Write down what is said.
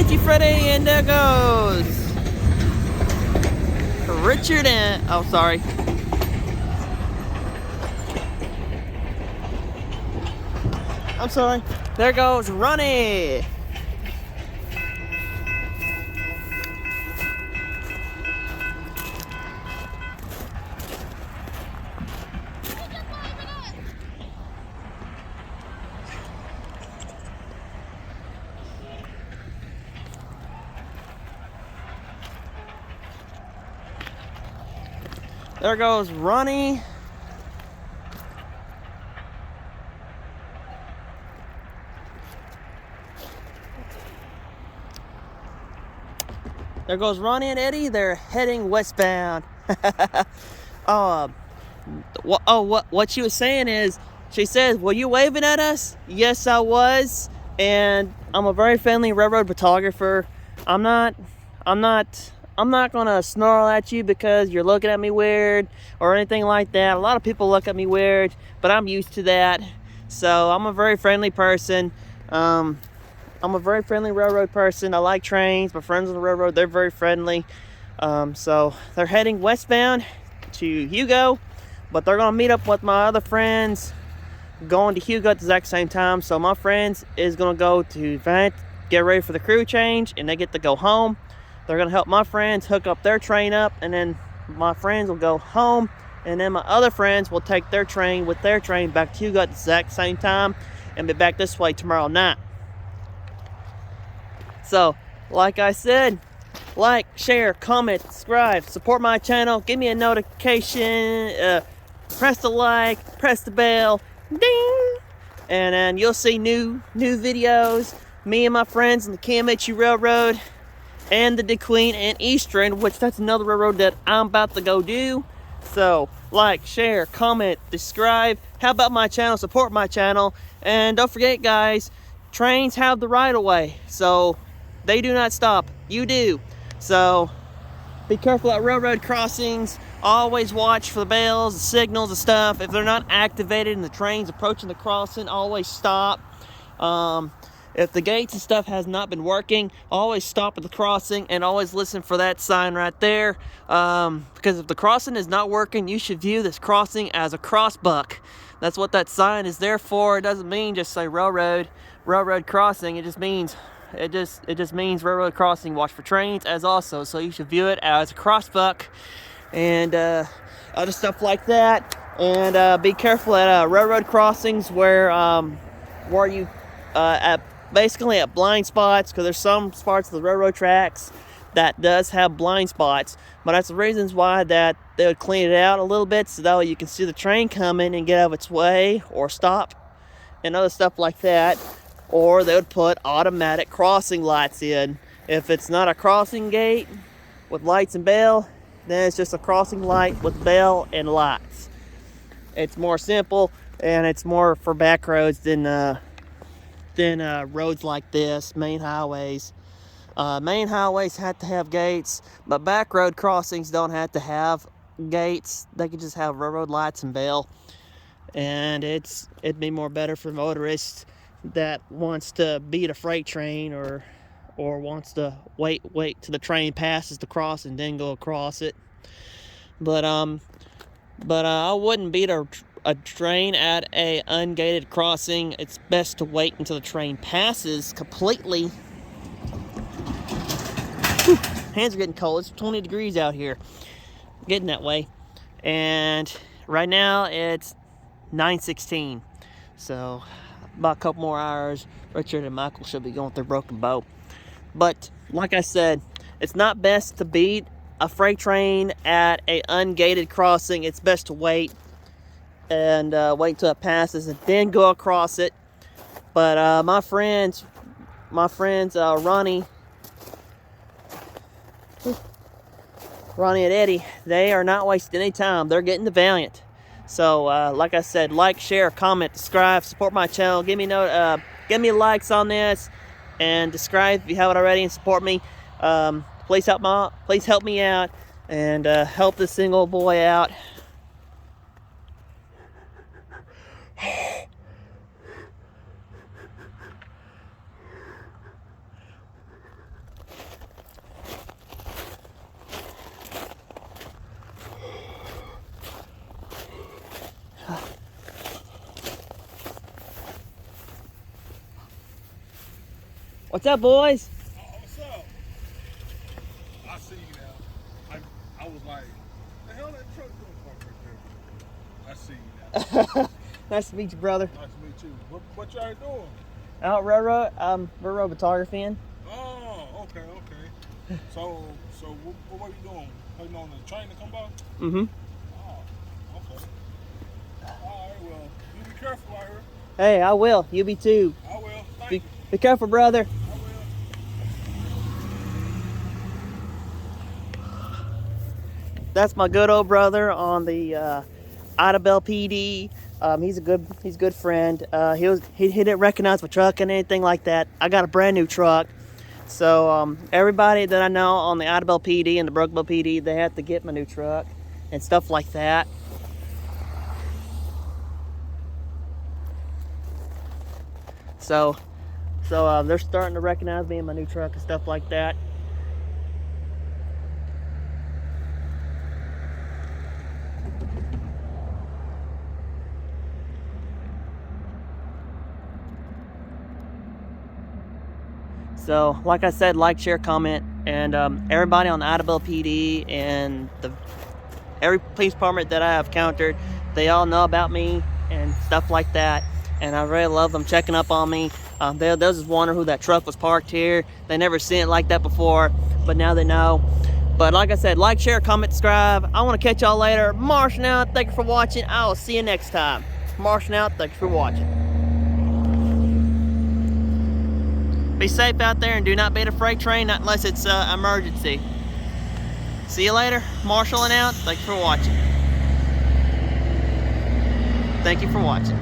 Kiamichi Freddy, and there goes Richard and, oh sorry. I'm sorry. There goes Ronnie. There goes Ronnie. There goes Ronnie and Eddie. They're heading westbound. What she was saying is, she said, "Were you waving at us?" Yes, I was. And I'm a very friendly railroad photographer. I'm not gonna snarl at you because you're looking at me weird or anything like that. A lot of people look at me weird, but I'm used to that. So I'm a very friendly person. I'm a very friendly railroad person. I like trains. My friends on the railroad, they're very friendly. So they're heading westbound to Hugo, but they're gonna meet up with my other friends going to Hugo at the exact same time. So my friends is gonna go to Vent, get ready for the crew change, and they get to go home. They're gonna help my friends hook up their train up, and then my friends will go home, and then my other friends will take their train with their train back to Hugo at the exact same time and be back this way tomorrow night. So, like I said, like, share, comment, subscribe, support my channel, give me a notification, press the like, press the bell, ding, and then you'll see new videos. Me and my friends in the Kiamichi Railroad and the DeQueen and Eastern, which that's another railroad that I'm about to go do. So, like, share, comment, subscribe. How about my channel? Support my channel. And don't forget, guys, trains have the right of way. So, they do not stop. You do. So, be careful at railroad crossings. Always watch for the bells, the signals, and stuff. If they're not activated and the train's approaching the crossing, always stop. If the gates and stuff has not been working, always stop at the crossing and always listen for that sign right there. Because if the crossing is not working, you should view this crossing as a crossbuck. That's what that sign is there for. It doesn't mean just say railroad crossing. It just means railroad crossing. Watch for trains as also. So you should view it as a crossbuck and other stuff like that. And be careful at railroad crossings where you basically at blind spots, because there's some parts of the railroad tracks that does have blind spots, but that's the reasons why that they would clean it out a little bit so that way you can see the train coming and get out of its way or stop and other stuff like that. Or they would put automatic crossing lights in. If it's not a crossing gate with lights and bell, then it's just a crossing light with bell and lights. It's more simple and it's more for back roads than roads like this, main highways. Main highways have to have gates, but back road crossings don't have to have gates. They can just have railroad lights and bell. And it'd be more better for motorists that wants to beat a freight train or wants to wait till the train passes the cross and then go across it. But I wouldn't beat a train at a ungated crossing. It's best to wait until the train passes completely. Whew, hands are getting cold. It's 20 degrees out here. Getting that way. And right now it's 9:16. So about a couple more hours, Richard and Michael should be going through Broken Bow. But like I said, it's not best to beat a freight train at a ungated crossing. It's best to wait and wait until it passes and then go across it. But my friends Ronnie and Eddie, they are not wasting any time. They're getting the Valiant. So like I said, like, share, comment, subscribe, support my channel. Give me likes on this and subscribe if you haven't already, and support me. Please help me out and help this single boy out. What's up, boys? What's up? I see you now. I was like, the hell that truck doing parked right there? I see you now. Nice to meet you, brother. Nice to meet you. What y'all doing? Out railroad. I'm railroad photography. Oh, okay. So what are you doing? Waiting on the train to come by? Mm-hmm. Oh, okay. All right, well, you be careful out here. Hey, I will. You be too. I will. Thank you. Be careful, brother. I will. That's my good old brother on the Idabel PD. He's a good friend. He didn't recognize my truck and anything like that. I got a brand new truck, so everybody that I know on the Idabel PD and the Brookville PD, they have to get my new truck and stuff like that. So they're starting to recognize me in my new truck and stuff like that. So, like I said, like, share, comment, and everybody on the Idabel PD and every police department that I have countered, they all know about me and stuff like that. And I really love them checking up on me. They'll just wonder who that truck was parked here. They never seen it like that before, but now they know. But like I said, like, share, comment, subscribe. I want to catch y'all later. Martian out. Thank you for watching. I will see you next time. Martian out. Thank you for watching. Be safe out there and do not beat a freight train, not unless it's an emergency. See you later. Marshalling out. Thank you for watching. Thank you for watching.